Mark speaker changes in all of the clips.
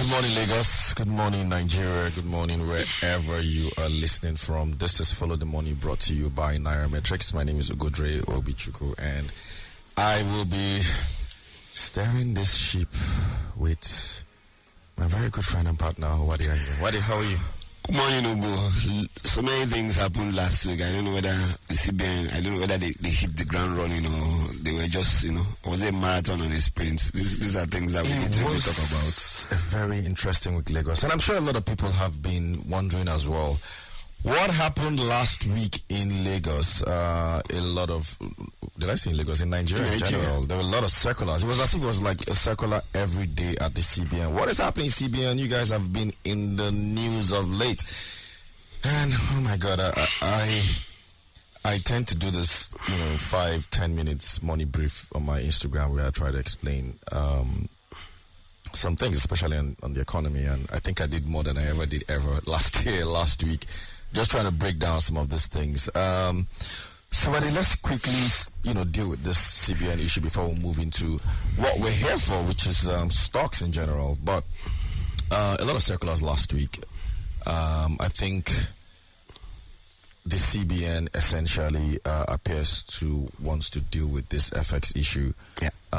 Speaker 1: Good morning, Lagos. Good morning, Nigeria. Good morning, wherever you are listening from. This is Follow the Money, brought to you by Nairametrics. My name is Ugodre Obichuku, and I will be steering this ship with my very good friend and partner, Wadi. Wadi, how are you?
Speaker 2: Good morning, Ugo. So many things happened last week. I don't know whether the CBN, I don't know whether they hit the ground running or they were just, was it a marathon or a sprint? These are things that we need to really talk about.
Speaker 1: A very interesting week, Lagos. And I'm sure a lot of people have been wondering as well. What happened last week in Lagos? Did I say in Lagos? In Nigeria in general. There were a lot of circulars. It was as if it was like a circular every day at the CBN. What is happening, CBN? You guys have been in the news of late. And, oh my God, I tend to do this, 5-10 minutes money brief on my Instagram where I try to explain some things, especially on the economy. And I think I did more than I ever did last week. Just trying to break down some of these things. So, let's quickly, deal with this CBN issue before we move into what we're here for, which is stocks in general. But a lot of circulars last week. I think the CBN essentially appears to wants to deal with this FX issue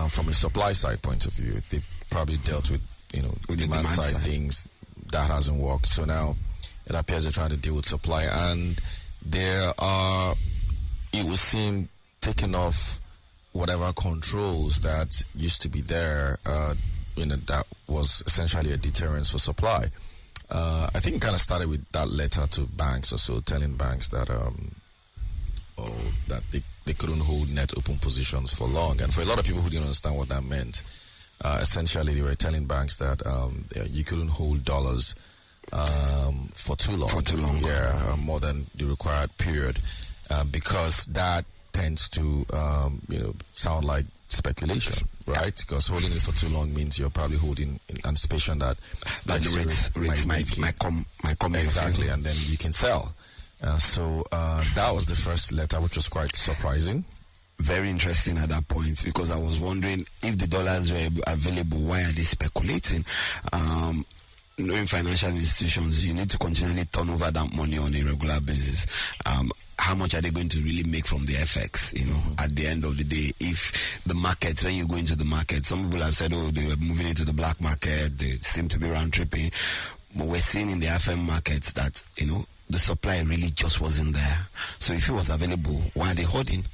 Speaker 1: from a supply side point of view. They've probably dealt with, with demand side things. That hasn't worked. So now it appears they're trying to deal with supply, and there are, it would seem, taking off whatever controls that used to be there, that was essentially a deterrence for supply. I think it kind of started with that letter to banks or so, telling banks that that they couldn't hold net open positions for long. And for a lot of people who didn't understand what that meant, essentially they were telling banks that you couldn't hold dollars for too long. More than the required period, because that tends to sound like speculation, right? Because holding it for too long means you're probably holding in anticipation that
Speaker 2: the rates might come
Speaker 1: exactly, and then you can sell. So that was the first letter, which was quite surprising.
Speaker 2: Very interesting at that point, because I was wondering if the dollars were available, why are they speculating? Knowing financial institutions, you need to continually turn over that money on a regular basis. How much are they going to really make from the FX, at the end of the day? If the market, when you go into the market, some people have said, they were moving into the black market, they seem to be round tripping. But we're seeing in the FM markets that, the supply really just wasn't there. So if it was available, why are they holding?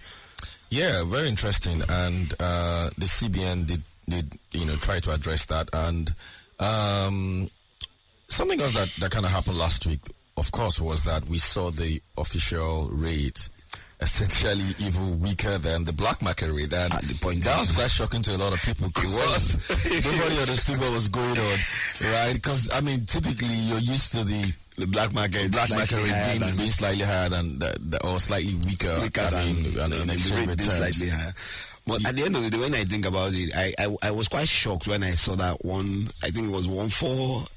Speaker 1: Yeah, very interesting. And the CBN did try to address that. And something else that kind of happened last week, of course, was that we saw the official rate essentially even weaker than the black market rate. And
Speaker 2: at the point
Speaker 1: that was quite shocking to a lot of people because nobody understood what was going on, right? Because, typically you're used to the
Speaker 2: black market
Speaker 1: rate being slightly higher than or slightly weaker in exchange rate terms.
Speaker 2: Slightly higher. But at the end of the day, when I think about it, I was quite shocked when I saw that one. I think it was 1.468.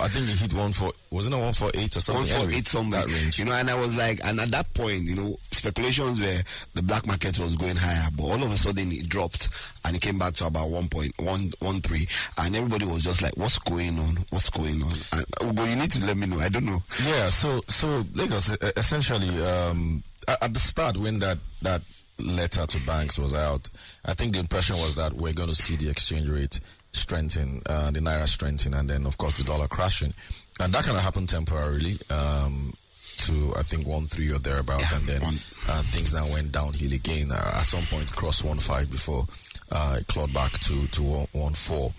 Speaker 1: I think it hit 1.4. Wasn't it 1.48 or something?
Speaker 2: 1.48 something. That range. And I was like, and at that point, speculations were the black market was going higher, but all of a sudden it dropped and it came back to about 1.113, and everybody was just like, "What's going on? What's going on?" And you need to let me know. I don't know.
Speaker 1: Yeah. So Lagos essentially at the start when that letter to banks was out, I think the impression was that we're going to see the exchange rate strengthen, the naira strengthen, and then of course the dollar crashing, and that kind of happened temporarily to I think 1.3 or thereabout, and then things now went downhill again. At some point it crossed 1.5 before it clawed back to 1.4.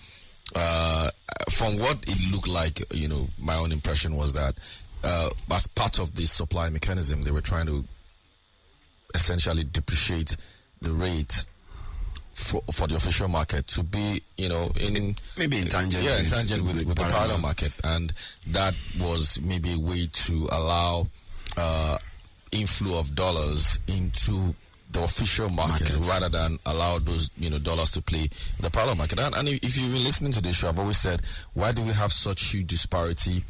Speaker 1: From what it looked like, my own impression was that as part of the supply mechanism, they were trying to essentially depreciate the rate for the official market to be,
Speaker 2: maybe in
Speaker 1: tangent with the parallel market, and that was maybe a way to allow inflow of dollars into the official market rather than allow those dollars to play the parallel market. And if you've been listening to this show, I've always said, why do we have such huge disparity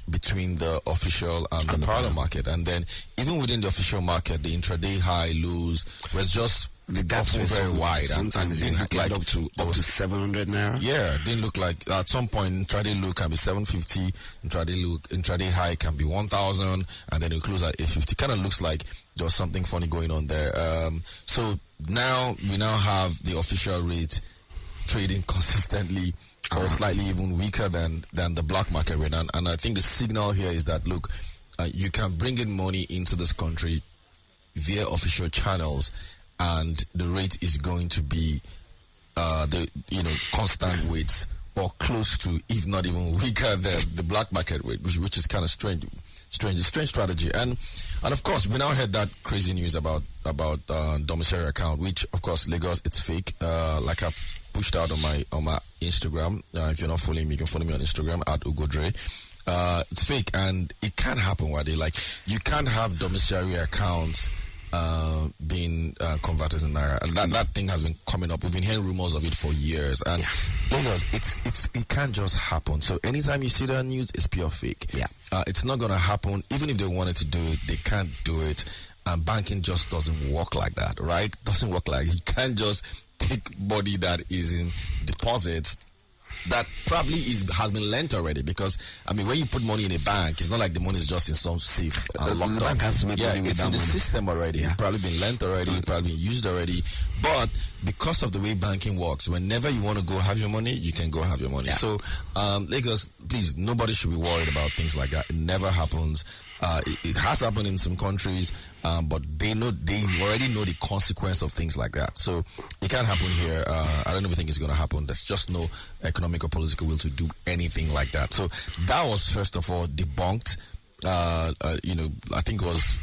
Speaker 1: between the official and the parallel market. And then even within the official market, the intraday high lows was just
Speaker 2: the gaps were
Speaker 1: very wide.
Speaker 2: Sometimes it looked like up to 700 naira.
Speaker 1: Yeah, it didn't look like at some point intraday low can be 750, intraday high can be 1,000, and then it close at 850. Kind of looks like there was something funny going on there. So now we have the official rate trading consistently or slightly even weaker than the black market rate. And I think the signal here is that, look, you can bring in money into this country via official channels, and the rate is going to be constant weights or close to, if not even weaker than the black market rate, which is kind of strange. Strange strategy. And of course, we now heard that crazy news about domiciliary account, which of course Lagos, it's fake. Like I've pushed out on my Instagram. If you're not following me, you can follow me on Instagram at Ugodre. It's fake, and it can't happen. Like, you can't have domiciliary accounts being converted in naira, and that thing has been coming up. We've been hearing rumors of it for years, and Lagos, it can't just happen. So anytime you see that news, it's pure fake. It's not gonna happen. Even if they wanted to do it, they can't do it. And banking just doesn't work like that, right? Doesn't work like, you can't just take money that is in deposits that probably has been lent already. Because I mean, when you put money in a bank, it's not like the money is just in some safe and locked up.
Speaker 2: Bank has to make money with
Speaker 1: it's
Speaker 2: that
Speaker 1: in the
Speaker 2: money.
Speaker 1: system already. It's probably been lent already, probably been used already. But because of the way banking works, whenever you want to go have your money, you can go have your money. So Lagos, please, nobody should be worried about things like that. It never happens. It has happened in some countries, but they already know the consequence of things like that. So it can't happen here. I don't even think it's going to happen. There's just no economic or political will to do anything like that. So that was, first of all, debunked. I think it was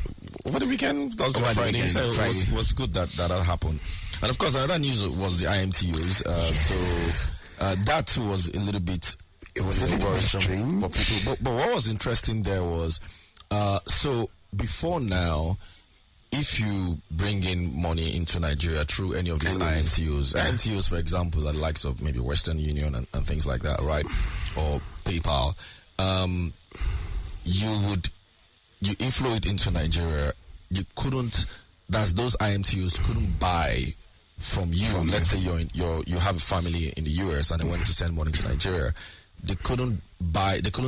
Speaker 1: over the weekend. That was the Friday. So it was good that happened. And of course, another news was the IMTUs. So that too was a little bit. It was a little worrisome for people. But what was interesting there was, so before now, if you bring in money into Nigeria through any of these IMTUs, for example, the likes of maybe Western Union and things like that, right, or PayPal, you inflow it into Nigeria. You couldn't. Those IMTUs couldn't buy from you. Let's say you have a family in the US and they wanted to send money to Nigeria. They couldn't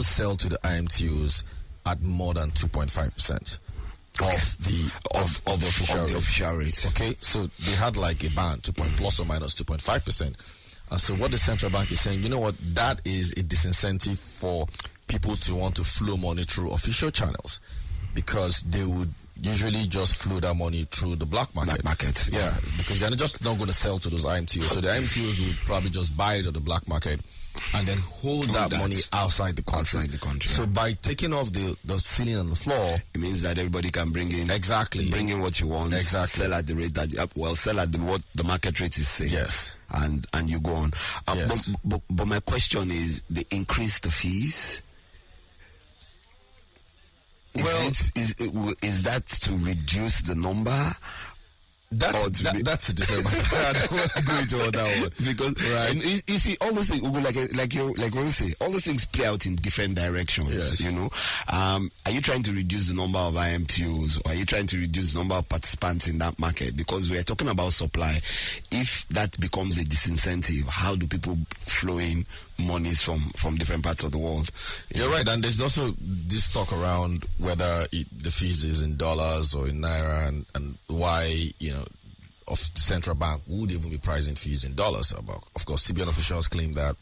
Speaker 1: sell to the IMTUs at more than 2.5% of the official rate. Okay, so they had like a band, plus or minus 2.5%. So what the central bank is saying, you know what, that is a disincentive for people to want to flow money through official channels, because they would usually just flow that money through the black market. Yeah, because they're just not going to sell to those IMTUs. So the IMTUs would probably just buy it at the black market and then hold that money outside the country. So by taking off the ceiling and the floor,
Speaker 2: it means that everybody can bring in what you want.
Speaker 1: Exactly.
Speaker 2: Sell at the rate that sell at what the market rate is saying.
Speaker 1: Yes.
Speaker 2: And you go on.
Speaker 1: Yes.
Speaker 2: But my question is, they increase the fees.
Speaker 1: Well,
Speaker 2: is that to reduce the number?
Speaker 1: That's a different matter. I don't want to go into all that one,
Speaker 2: because you see, all those things, like what you say, all those things play out in different directions.
Speaker 1: Yes.
Speaker 2: You know, are you trying to reduce the number of IMTUs, or are you trying to reduce the number of participants in that market? Because we are talking about supply. If that becomes a disincentive, how do people flow in monies from different parts of the world?
Speaker 1: You're right, and there's also this talk around whether the fees is in dollars or in naira, and why of the central bank would even be pricing fees in dollars. Of course, CBN officials claim that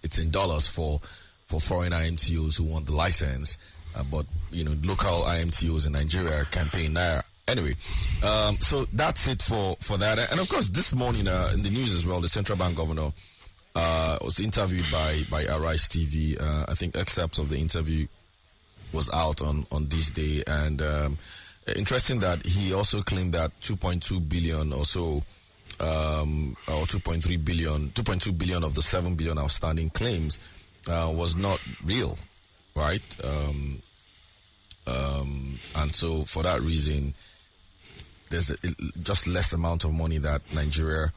Speaker 1: it's in dollars for foreign IMTUs who want the license, but local IMTUs in Nigeria can pay in naira. Anyway, so that's it for that. And of course, this morning in the news as well, the central bank governor was interviewed by Arise TV. I think excerpts of the interview was out on this day, and interesting that he also claimed that 2.2 billion or so, or 2.3 billion, 2.2 billion of the 7 billion outstanding claims was not real, right? And so for that reason, there's just less amount of money that Nigeria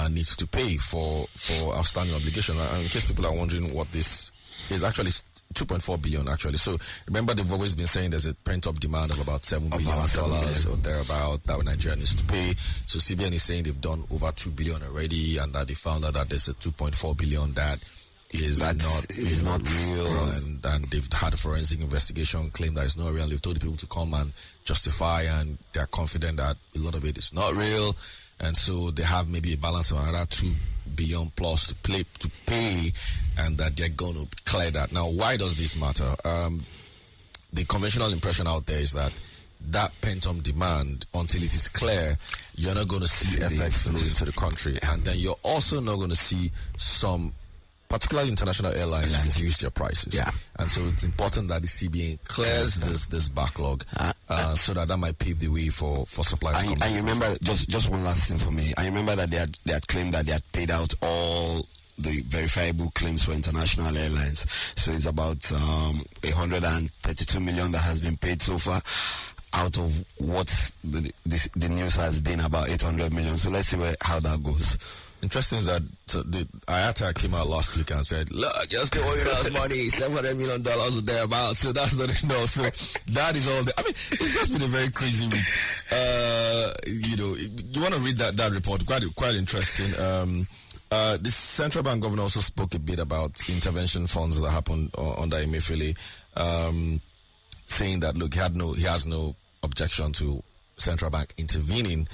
Speaker 1: needs to pay for outstanding obligation. And in case people are wondering what this is, actually 2.4 billion actually. So remember, they've always been saying there's a pent-up demand of about $7 billion or thereabout that Nigeria needs to pay. So CBN is saying they've done over 2 billion already, and that they found out that there's a 2.4 billion that is not real, and they've had a forensic investigation claim that it's not real. They've told the people to come and justify, and they're confident that a lot of it is not real, and so they have maybe a balance of another 2 billion plus to pay, and that they're going to clear that. Now, why does this matter? The conventional impression out there is that pent-up demand, until it is clear, you're not going to see FX flow into the country, and then you're also not going to see some, particularly international airlines, reduce their prices. Yeah. And so it's important that the CBN clears this backlog so that might pave the way for supplies.
Speaker 2: I remember, just one last thing for me. I remember that they had claimed that they had paid out all the verifiable claims for international airlines. So it's about 132 million that has been paid so far, out of what the news has been about 800 million. So let's see how that goes.
Speaker 1: Interesting is that the IATA came out last week and said, look, you're still owing us money, $700 million or thereabouts. So that's not enough. So that is all. I mean, it's just been a very crazy week. You want to read that report? Quite interesting. The central bank governor also spoke a bit about intervention funds that happened under Emefiele, saying that, look, he has no objection to central bank intervening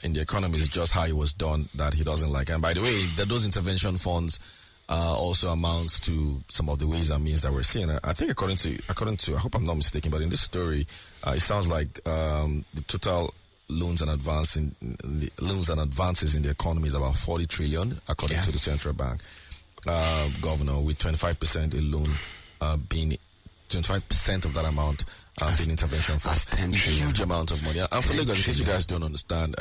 Speaker 1: in the economy. Is just how it was done that he doesn't like. And by the way, those intervention funds also amounts to some of the ways and means that we're seeing. I think according to I hope I'm not mistaken, but in this story, it sounds like the total loans and advances in the economy is about 40 trillion, according to the central bank governor, with 25% a loan being 25% of that amount being intervention funds. That's a huge amount of money. And for Lagos, in case you guys don't understand,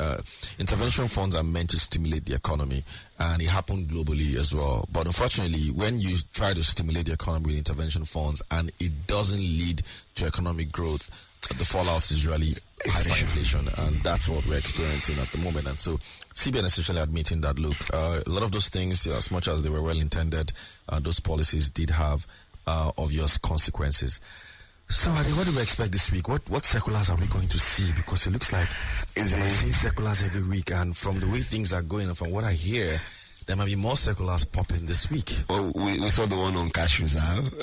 Speaker 1: intervention funds are meant to stimulate the economy, and it happened globally as well. But unfortunately, when you try to stimulate the economy with intervention funds and it doesn't lead to economic growth, the fallout is usually hyperinflation, and that's what we're experiencing at the moment. And so CBN essentially admitting that, look, a lot of those things, as much as they were well intended, those policies did have obvious consequences. So, Adi, what do we expect this week? What circulars are we going to see? Because it looks like we're seeing circulars every week, and from the way things are going and from what I hear, there might be more circulars popping this week.
Speaker 2: Well, we saw the one on cash reserve.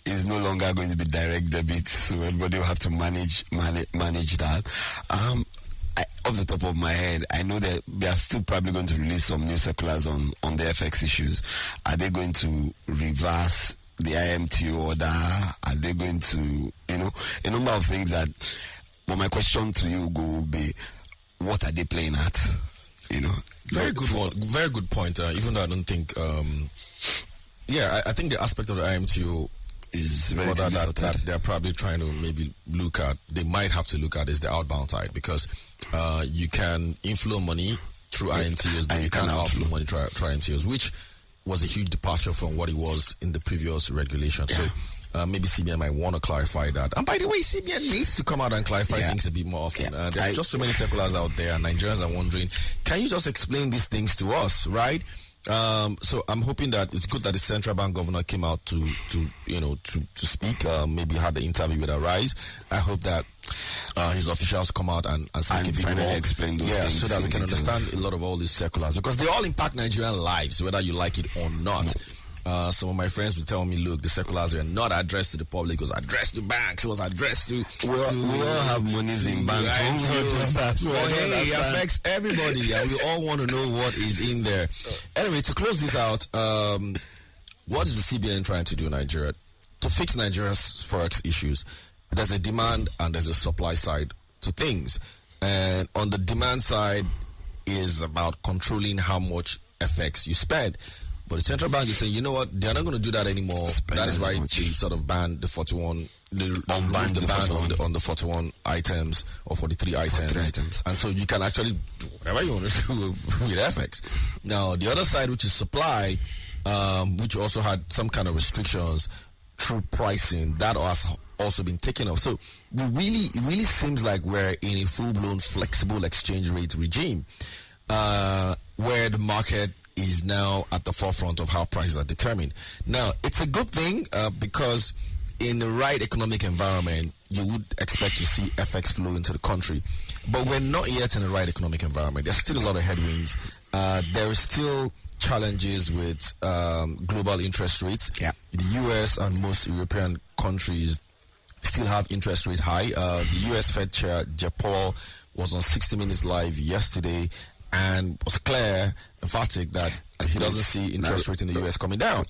Speaker 2: It's no longer going to be direct debit, so everybody will have to manage that. Off the top of my head, I know that they are still probably going to release some new circulars on the FX issues. Are they going to reverse the IMTO order? Are they going to, a number of things that, but my question to you will be, what are they playing at?
Speaker 1: Very good one. Very good point. Even though I don't think, I think the aspect of the IMTO is that they're probably trying to maybe they might have to look at is the outbound side, because you can inflow money through IMTOs, but you can't outflow money through IMTOs, which was a huge departure from what it was in the previous regulation. Yeah. So maybe CBN might want to clarify that. And by the way, CBN needs to come out and clarify things a bit more often. There's just so many circulars out there, and Nigerians are wondering, can you just explain these things to us, right? So I'm hoping that it's good that the central bank governor came out to speak. Maybe had the interview with Arise. I hope that his officials come out and speak a bit more,
Speaker 2: explain those things,
Speaker 1: so that we can understand a lot of all these circulars, because they all impact Nigerian lives, whether you like it or not. Some of my friends will tell me, look, the circulars are not addressed to the public, it was addressed to banks, it was addressed to
Speaker 2: we all have monies in banks.
Speaker 1: It affects everybody, and we all want to know what is in there. Anyway, to close this out, what is the CBN trying to do in Nigeria to fix Nigeria's forex issues? There's a demand and there's a supply side to things, and on the demand side is about controlling how much FX you spend. But the central bank is saying, you know what, they're not going to do that anymore. That is why they sort of banned the 41, on the 41 items or 43 items. And so you can actually do whatever you want to do with FX. Now, the other side, which is supply, which also had some kind of restrictions through pricing, that has also been taken off. So it really seems like we're in a full-blown flexible exchange rate regime, where the market is now at the forefront of how prices are determined. Now, it's a good thing because in the right economic environment, you would expect to see FX flow into the country. But we're not yet in the right economic environment. There's still a lot of headwinds. There is still challenges with global interest rates.
Speaker 2: Yeah.
Speaker 1: The US and most European countries still have interest rates high. The US Fed Chair, Jeff Powell, was on 60 Minutes Live yesterday and was clear, emphatic that he doesn't see interest rates in the US coming down.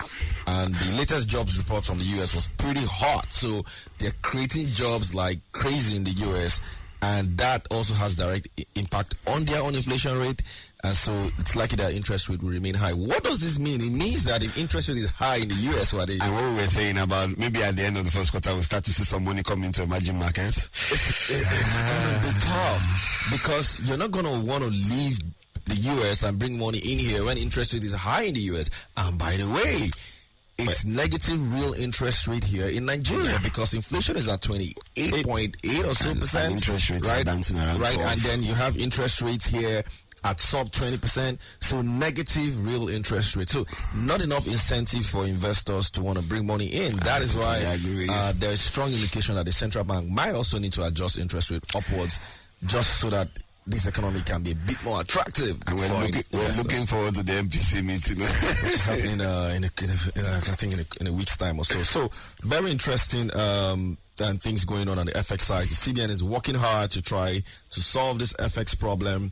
Speaker 1: And the latest jobs report from the US was pretty hot. So they're creating jobs like crazy in the US, and that also has direct impact on their own inflation rate. And so it's likely that interest rate will remain high. What does this mean? It means that if interest rate is high in the US,
Speaker 2: and what we were saying about maybe at the end of the first quarter, we'll start to see some money come into emerging markets.
Speaker 1: It's going to be tough because you're not going to want to leave the US and bring money in here when interest rate is high in the US. And by the way, it's negative real interest rate here in Nigeria because inflation is at 28.8 or so percent.
Speaker 2: And interest rates are dancing around.
Speaker 1: Right,
Speaker 2: 12.
Speaker 1: and then you have interest rates here at sub 20%, so negative real interest rate. So not enough incentive for investors to want to bring money in. That is why there is strong indication that the central bank might also need to adjust interest rate upwards just so that this economy can be a bit more attractive.
Speaker 2: And we're looking forward to the MPC meeting,
Speaker 1: which is happening I think in a week's time or so. So very interesting and things going on the FX side. The CBN is working hard to try to solve this FX problem.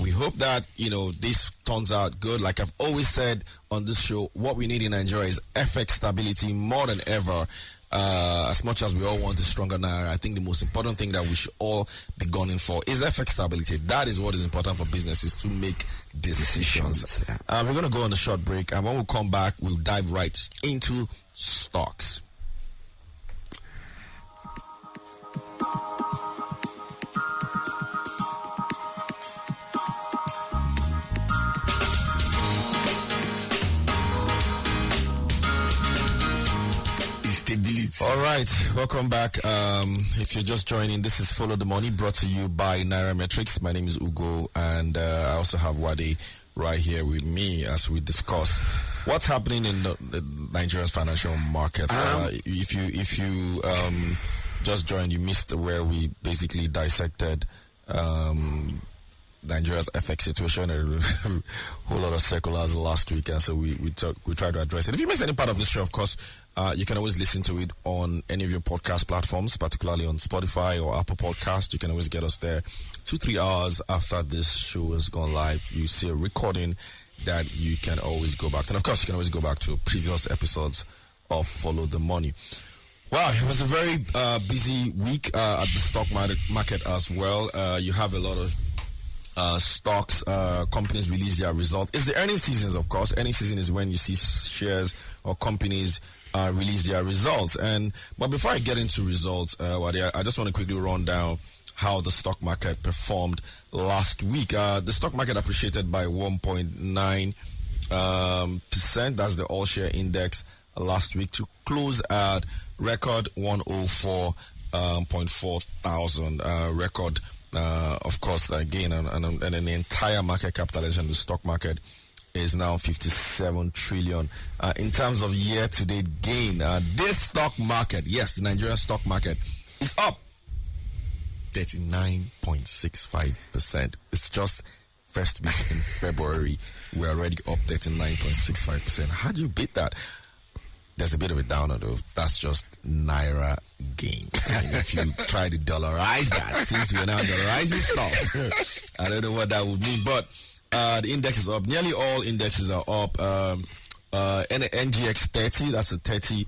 Speaker 1: We hope that, this turns out good. Like I've always said on this show, what we need in Nigeria is FX stability more than ever. As much as we all want a stronger Naira, I think the most important thing that we should all be gunning for is FX stability. That is what is important for businesses to make decisions. We're going to go on a short break, and when we come back, we'll dive right into stocks. All right, welcome back. If you're just joining, this is Follow the Money, brought to you by Nairametrics. My name is Ugo, and I also have Wade right here with me as we discuss what's happening in the Nigeria's financial markets. If you just joined, you missed where we basically dissected Nigeria's FX situation, a whole lot of circulars last week, and so we try to address it. If you missed any part of this show, of course, you can always listen to it on any of your podcast platforms, particularly on Spotify or Apple Podcast. You can always get us there 2-3 hours after this show has gone live. You see a recording that you can always go back to. And of course, you can always go back to previous episodes of Follow the Money. Wow, it was a very busy week at the stock market as well. You have a lot of stocks, companies release their results. It's the earnings seasons, of course. Earnings season is when you see shares or companies release their results. But before I get into results, I just want to quickly run down how the stock market performed last week. The stock market appreciated by 1.9%. That's the all-share index last week to close at record 104.4 thousand. Record. Of course, again, and the entire market capitalization of the stock market is now 57 trillion. In terms of year-to-date gain, this stock market, yes, the Nigerian stock market, is up 39.65%. It's just first week in February. We're already up 39.65%. How do you beat that? There's a bit of a downer, though. That's just Naira gains. I mean, if you try to dollarize that, since we're now dollarizing stuff, I don't know what that would mean. But the index is up. Nearly all indexes are up. NGX 30, that's the 30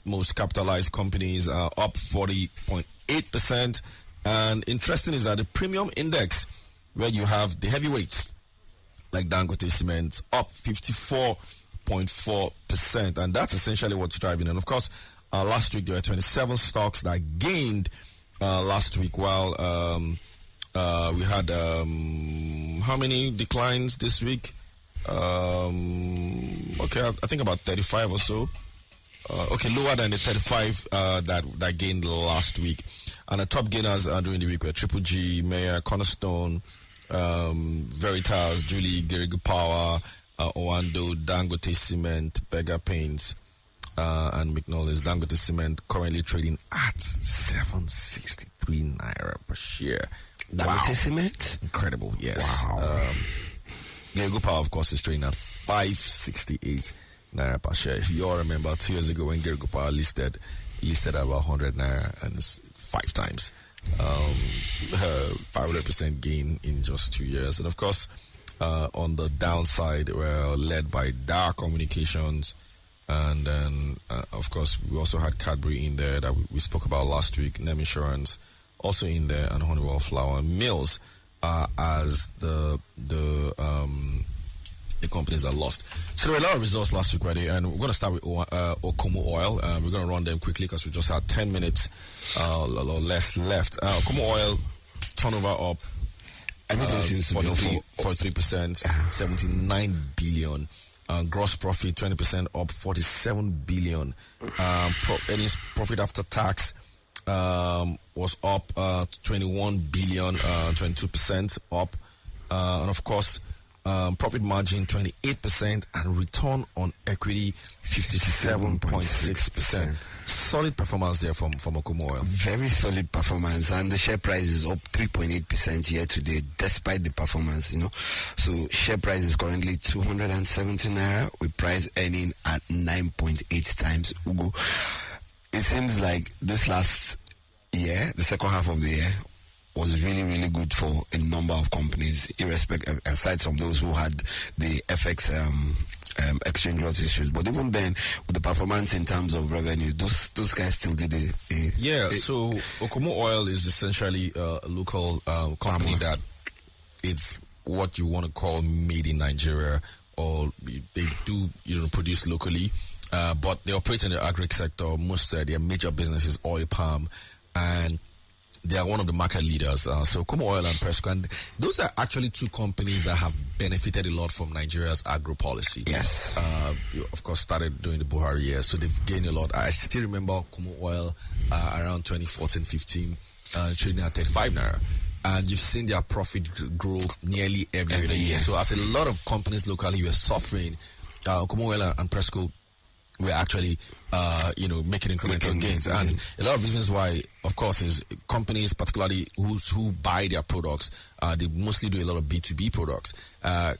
Speaker 1: most capitalized companies, are up 40.8%. And interesting is that the premium index, where you have the heavyweights, like Dangote Cement, up 54.4%, and that's essentially what's driving. And of course, last week there were 27 stocks that gained last week, while we had how many declines this week? Okay, I think about 35 or so. Okay, lower than the 35 that gained last week. And the top gainers during the week were Triple G, Mayor, Cornerstone, Veritas, Julie, Gerigu Power, Owando, Dangote Cement, Beggar Paints, and McNolly's. Dangote Cement currently trading at 763 naira per share.
Speaker 2: Dangote Cement?
Speaker 1: Incredible, yes.
Speaker 2: Wow.
Speaker 1: Gerigu Power, of course, is trading at 568 naira per share. If you all remember, 2 years ago when Gerigu Power listed at about 100 naira, and it's 5 times. 500% gain in just 2 years. And of course, on the downside, we're led by Dar Communications, and then of course we also had Cadbury in there that we spoke about last week. Nem Insurance also in there, and Honeywell Flour Mills as the companies that lost. So there were a lot of results last week, right? And we're going to start with Okomu Oil. We're going to run them quickly because we just had 10 minutes or less left. Okomu Oil turnover up.
Speaker 2: Everything seems to be
Speaker 1: 43%, 79 billion. Gross profit 20% up, 47 billion. Earnings profit after tax was up 21 billion, 22% up. And of course, profit margin 28% and return on equity 57.6%. Solid performance there from Okomu Oil.
Speaker 2: Very solid performance, and the share price is up 3.8% year to date despite the performance, So share price is currently 270 naira with price earning at 9.8 times. Ugo, it seems like this last year, the second half of the year, was really, really good for a number of companies, aside from those who had the FX exchange rate issues. But even then, with the performance in terms of revenue, those guys still did
Speaker 1: so Okomu Oil is essentially a local company that it's what you want to call made in Nigeria, or they do produce locally, but they operate in the agri sector. Most of their major business is oil palm, and they are one of the market leaders. So Okomu Oil and Presco, and those are actually two companies that have benefited a lot from Nigeria's agro policy.
Speaker 2: Yes.
Speaker 1: Of course, started during the Buhari years, so they've gained a lot. I still remember Okomu Oil around 2014-15 trading at 35 naira. And you've seen their profit grow nearly every year. So as a lot of companies locally were suffering, Okomu Oil and Presco we're actually, making incremental gains. And a lot of reasons why, of course, is companies, particularly who buy their products, they mostly do a lot of B2B products,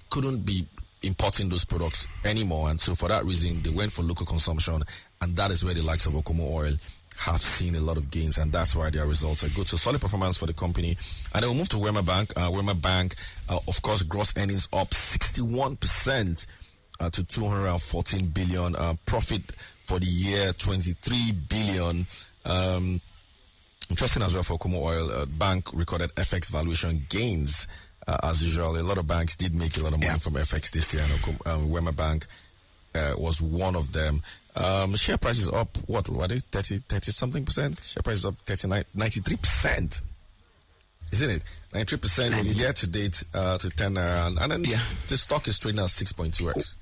Speaker 1: couldn't be importing those products anymore. And so for that reason, they went for local consumption. And that is where the likes of Okomu Oil have seen a lot of gains, and that's why their results are good. So solid performance for the company. And then we'll move to Wema Bank. Wema Bank, of course, gross earnings up 61%. To 214 billion. Profit for the year 23 billion. Interesting as well for Okomu Oil. Bank recorded FX valuation gains as usual. A lot of banks did make a lot of money from FX this year, and Wema Bank was one of them. Share price is up, what are they, 30 something percent? Share price is up 93%. Isn't it? 93% year to date to 10 naira, and then the stock is trading at 6.2x.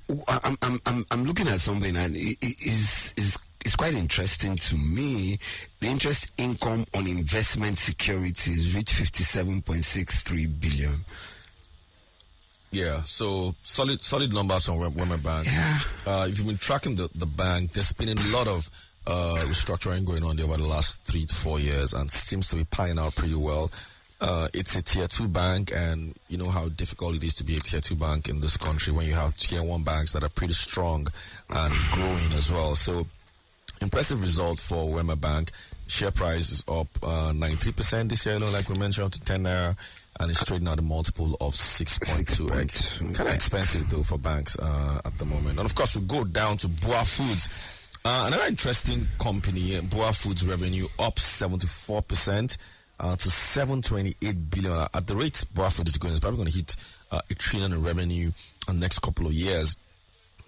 Speaker 2: I'm looking at something, and it is quite interesting to me. The interest income on investment securities reached 57.63 billion.
Speaker 1: Yeah, so solid numbers on Wema Bank.
Speaker 2: Yeah.
Speaker 1: If you've been tracking the bank, there's been a lot of restructuring going on there over the last 3 to 4 years, and seems to be panning out pretty well. It's a tier 2 bank, and you know how difficult it is to be a tier 2 bank in this country when you have tier 1 banks that are pretty strong and growing as well. So impressive result for Wema Bank. Share price is up 93% this year, like we mentioned, to 10 naira, and it's trading at a multiple of 6.2x. Kind of expensive though for banks at the moment. And of course, we go down to BUA Foods. Another interesting company, BUA Foods revenue up 74%. To 728 billion. At the rate BUA Foods is going, it's probably going to hit $1 trillion in revenue in the next couple of years.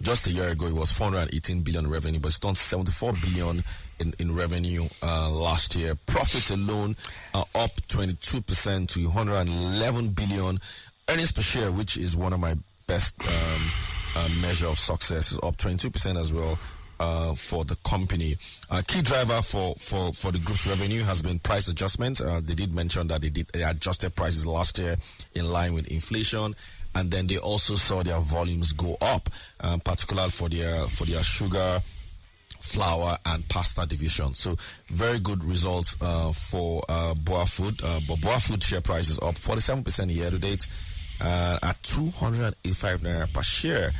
Speaker 1: Just a year ago, it was 418 billion in revenue, but it's done 74 billion in revenue last year. Profits alone are up 22% to 111 billion. Earnings per share, which is one of my best measure of success, is up 22% as well for the company. Key driver for the group's revenue has been price adjustments. They did mention that they adjusted prices last year in line with inflation, and then they also saw their volumes go up, particularly for their sugar, flour and pasta division. So very good results for BUA Food. But BUA Food share price is up 47% year to date at 285 naira per share.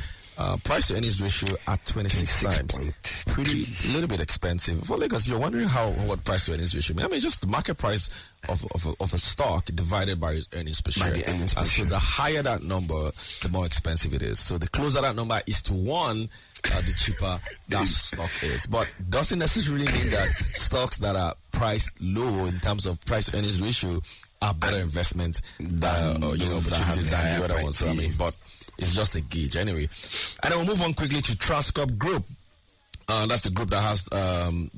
Speaker 1: Price to earnings ratio at 26 times. Pretty, a little bit expensive. For Lagos, if you're wondering what price to earnings ratio means, I mean, it's just the market price of a stock divided by its earnings per share. So the higher that number, the more expensive it is. So the closer that number is to 1, the cheaper that stock is. But doesn't necessarily mean that stocks that are priced low in terms of price to earnings ratio are better investment than opportunities than the other ones. So I mean, but it's just a gauge anyway. And then we'll move on quickly to Transcorp Group. That's the group that has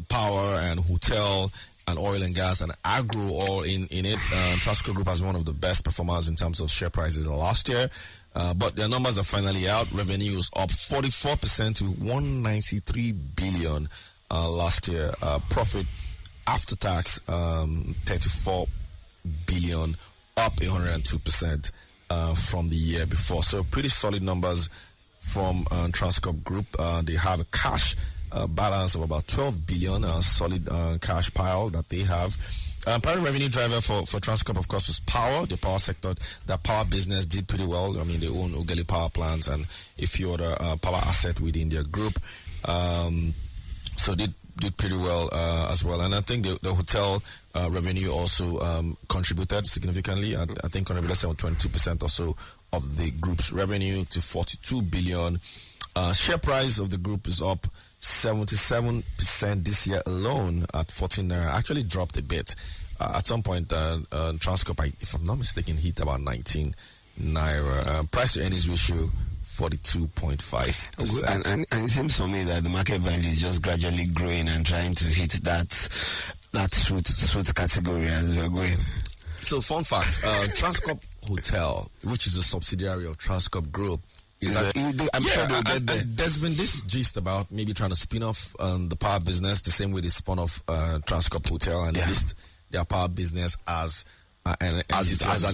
Speaker 1: power and hotel and oil and gas and agro all in it. Transcorp Group has been one of the best performers in terms of share prices last year. But their numbers are finally out. Revenue is up 44% to 193 billion last year. Profit after tax 34 billion, up 102%. From the year before. So pretty solid numbers from Transcorp Group. They have a cash balance of about 12 billion, solid cash pile that they have. Primary revenue driver for Transcorp, of course, was power, the power sector. The power business did pretty well. I mean, they own Ugodre power plants and a few other power assets within their group. So did pretty well as well. And I think the hotel revenue also contributed significantly. I think contributed 22% or so of the group's revenue to 42 billion. Share price of the group is up 77% this year alone at 14 naira. Actually dropped a bit. At some point, Transcorp, if I'm not mistaken, hit about 19 naira. Price to earnings ratio 42.5%.
Speaker 2: And it seems for me that the market value is just gradually growing and trying to hit that suit category as we're going.
Speaker 1: So, fun fact: Transcorp Hotel, which is a subsidiary of Transcorp Group, sure they'll get there. There's been this gist about maybe trying to spin off the power business the same way they spun off Transcorp Hotel and list their power business as an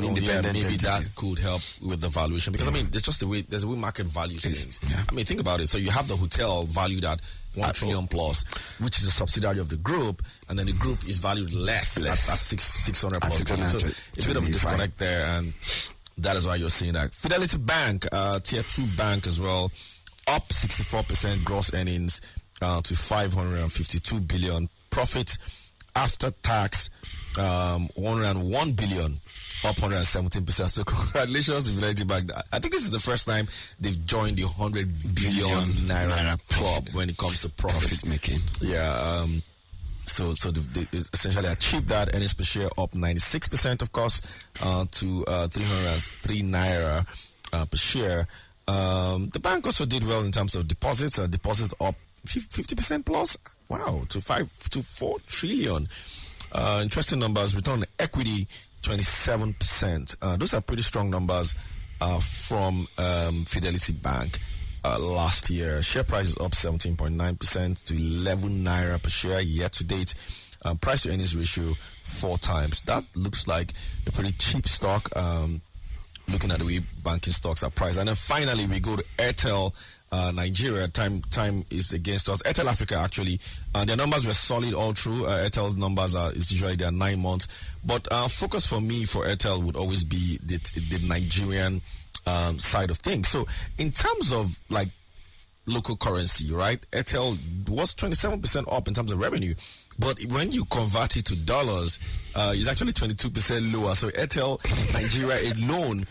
Speaker 1: independent maybe entity. That could help with the valuation, because I mean there's a way market values things. I mean, think about it. So you have the hotel valued at 1 trillion plus, which is a subsidiary of the group, and then the group is valued less at 600 plus. So a bit of a disconnect there, and that is why you're seeing that. Fidelity Bank, tier 2 bank as well, up 64% gross earnings to 552 billion. Profit after tax 101 billion, up 117%. So congratulations to Fidelity Bank. I think this is the first time they've joined the 100 billion naira club when it comes to profit making. Yeah. So they essentially achieved that. Earnings per share up 96%, of course, to 303 naira per share. The bank also did well in terms of deposits. Deposits up 50% plus. Wow, to 4 trillion. Interesting numbers. Return on equity 27%. Those are pretty strong numbers from Fidelity Bank last year. Share price is up 17.9% to 11 naira per share year to date. Price to earnings ratio 4 times. That looks like a pretty cheap stock. Looking at the way banking stocks are priced. And then finally we go to Airtel Nigeria. Time is against us. Airtel Africa, actually, their numbers were solid all through. Airtel's numbers is usually their 9 months, but focus for me for Airtel would always be the Nigerian side of things. So in terms of like local currency, right, Airtel was 27% up in terms of revenue, but when you convert it to dollars, it's actually 22% lower. So Airtel Nigeria alone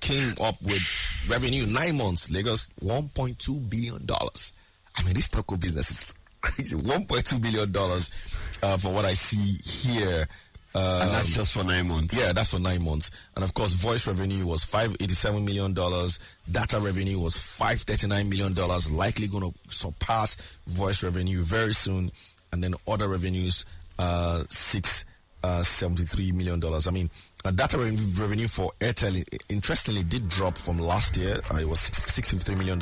Speaker 1: came up with revenue 9 months, Lagos, $1.2 billion. I mean, this telco business is crazy. $1.2 billion for what I see here.
Speaker 2: And that's just for 9 months.
Speaker 1: Yeah, that's for 9 months. And of course, voice revenue was $587 million. Data revenue was $539 million. Likely going to surpass voice revenue very soon. And then other revenues, $673 million. I mean, data revenue for Airtel, interestingly, did drop from last year. It was $653 million.